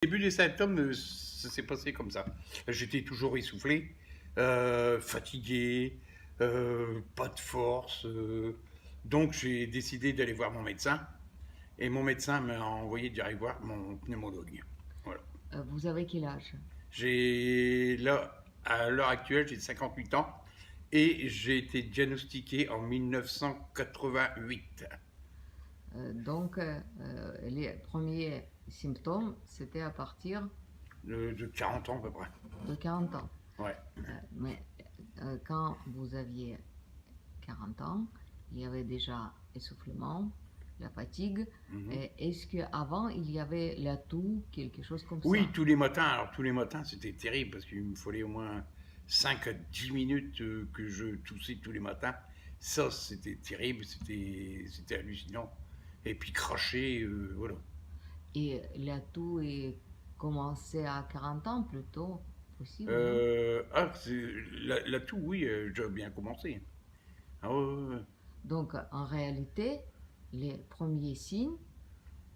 Début des symptômes, ça s'est passé comme ça. J'étais toujours essoufflé, fatigué, pas de force. Donc j'ai décidé d'aller voir mon médecin. Et mon médecin m'a envoyé d'aller voir mon pneumologue. Voilà. Vous avez quel âge? Là, à l'heure actuelle, j'ai 58 ans et j'ai été diagnostiqué en 1988. Les premiers symptômes, c'était à partir De 40 ans à peu près. de 40 ans. Ouais. Mais quand vous aviez 40 ans, il y avait déjà essoufflement, la fatigue. Mhm. Est-ce qu'avant, il y avait la toux, quelque chose comme ça? Oui, tous les matins. Alors, tous les matins, c'était terrible parce qu'il me fallait au moins 5 à 10 minutes que je toussais tous les matins. Ça, c'était terrible, c'était hallucinant. Et puis cracher, voilà. Et la toux est commencée à 40 ans plutôt, possible, non? La toux, oui, j'ai bien commencé. Ah ouais, ouais, ouais. Donc, en réalité, les premiers signes,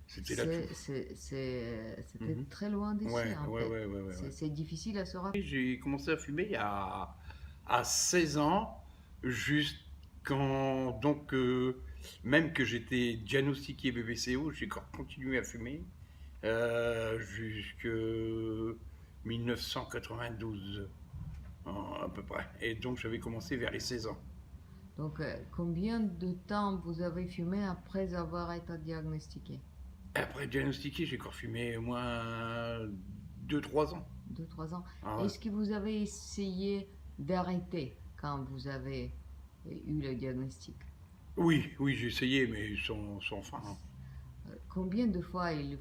C'était la toux. c'était Mhm. très loin d'ici, Ouais, en ouais, fait. ouais, ouais, ouais, ouais. C'est difficile à se rappeler. J'ai commencé à fumer à 16 ans, jusqu'en. Donc, même que j'étais diagnostiqué BBCO, j'ai encore continué à fumer jusque 1992, à peu près. Et donc, j'avais commencé vers les 16 ans. Donc, combien de temps vous avez fumé après avoir été diagnostiqué? Après diagnostiqué, j'ai encore fumé au moins 2 3 ans. 2, 3 ans. Ah ouais. Est-ce que vous avez essayé d'arrêter quand vous avez eu le diagnostic? Oui, oui, j'ai essayé, mais sans fin, hein. Combien de fois il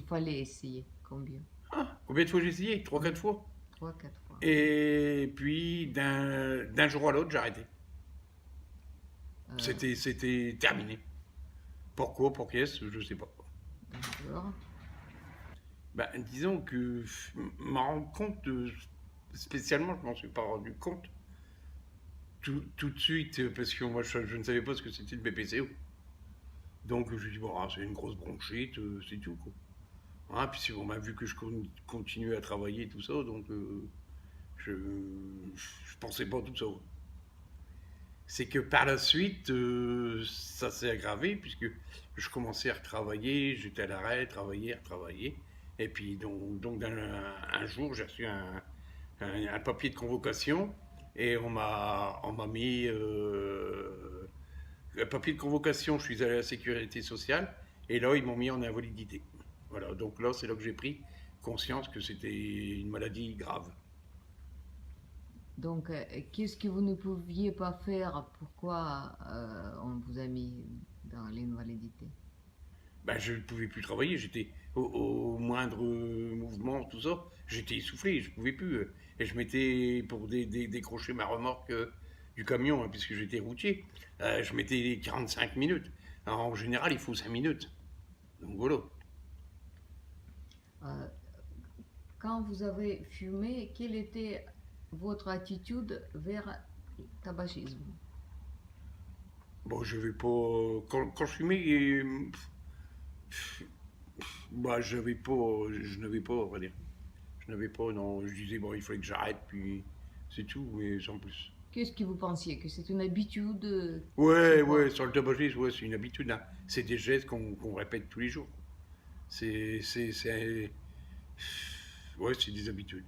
fallait essayer? Combien? Ah, combien de fois j'ai essayé? Trois Oui, quatre fois. 3, 4 fois. Et puis, d'un jour à l'autre, j'ai arrêté. Euh, C'était terminé. Pourquoi, pour qu'est-ce, je sais pas. d'accord. Ben, disons que m'en rendre compte, spécialement, je m'en suis pas rendu compte tout de suite, parce que moi, je ne savais pas ce que c'était le BPCO. Donc, je me suis dit, bon, ah, c'est une grosse bronchite, c'est tout, quoi. Ah, puis on m'a vu que je continuais à travailler et tout ça, donc je, je pensais pas tout ça. C'est que par la suite, ça s'est aggravé puisque je commençais à retravailler, j'étais à l'arrêt, travailler, retravailler. Et puis donc un jour, j'ai reçu un papier de convocation et on m'a mis un papier de convocation. Je suis allé à la sécurité sociale et là, ils m'ont mis en invalidité. Voilà, donc là, c'est là que j'ai pris conscience que c'était une maladie grave. Donc, qu'est-ce que vous ne pouviez pas faire? Pourquoi on vous a mis dans l'invalidité? Ben, je ne pouvais plus travailler, j'étais au moindre mouvement, tout ça, j'étais essoufflé, je ne pouvais plus. Et je m'étais, pour décrocher ma remorque du camion, hein, puisque j'étais routier, je mettais 45 minutes. Alors, en général, il faut 5 minutes. Donc voilà. Euh, Quand vous avez fumé, quelle était votre attitude vers le tabagisme? Bon, je vais pas. Quand je fumais, bah, je n'avais pas, on va dire. Je n'avais pas, non. Je disais, bon, il fallait que j'arrête, puis c'est tout, mais sans plus. Qu'est-ce que vous pensiez? Que c'est une habitude? C'est Ouais, ouais, quoi? sur le tabagisme, ouais, c'est une habitude, hein. C'est des gestes qu'on répète tous les jours. C'est. Ouais, c'est des habitudes.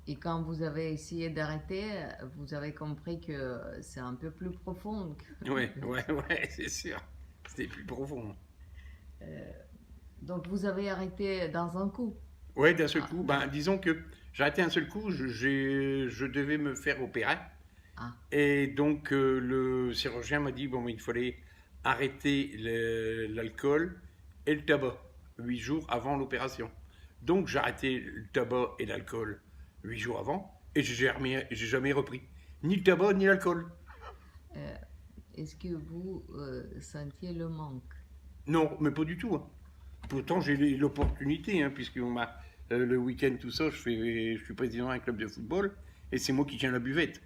Et quand vous avez essayé d'arrêter, vous avez compris que c'est un peu plus profond. Ouais, ouais, ouais, c'est sûr. C'était plus profond. Euh, donc vous avez arrêté dans un coup. Ouais, d'un seul Ah, coup, ben, disons que j'ai arrêté un seul coup, je devais me faire opérer. ah, Et donc, le chirurgien m'a dit, bon, il fallait arrêter l'alcool et le tabac 8 jours avant l'opération. Donc, j'ai arrêté le tabac et l'alcool 8 jours avant et j'ai jamais repris. Ni le tabac, ni l'alcool. euh, est-ce que vous sentiez le manque? Non, mais pas du tout, hein. Pourtant, j'ai l'opportunité, hein, puisque le week-end, tout ça, je suis président d'un club de football et c'est moi qui tiens la buvette.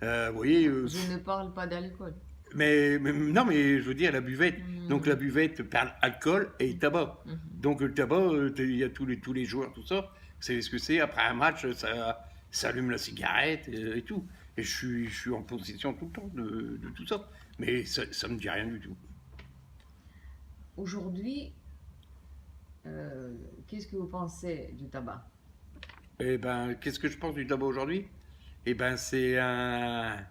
Vous voyez, Je ne parle pas d'alcool. Non, mais je veux dire la buvette. Donc la Mhm, buvette parle alcool et tabac. mhm. Donc le tabac, il y a tous les joueurs, tout ça. Vous savez ce que c'est? Après un match, ça allume la cigarette et tout. Et je suis en possession tout le temps de tout ça. Mais ça me dit rien du tout. Aujourd'hui, qu'est-ce que vous pensez du tabac? Eh ben, qu'est-ce que je pense du tabac aujourd'hui? Eh ben, c'est un...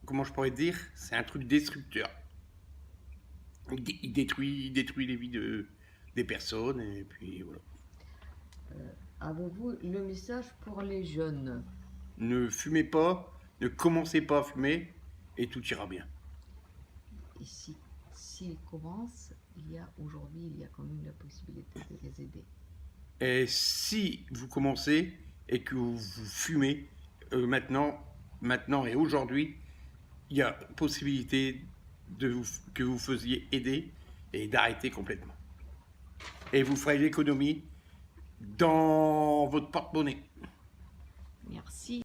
Comment je pourrais dire? C'est un truc destructeur. Il détruit les vies des personnes et puis voilà. Avez-vous le message pour les jeunes? Ne fumez pas, ne commencez pas à fumer et tout ira bien. Et si, s'ils commencent, il y a quand même la possibilité de les aider. Et si vous commencez et que vous fumez maintenant et aujourd'hui, il y a possibilité que vous faisiez aider et d'arrêter complètement. Et vous ferez l'économie dans votre porte-monnaie. Merci.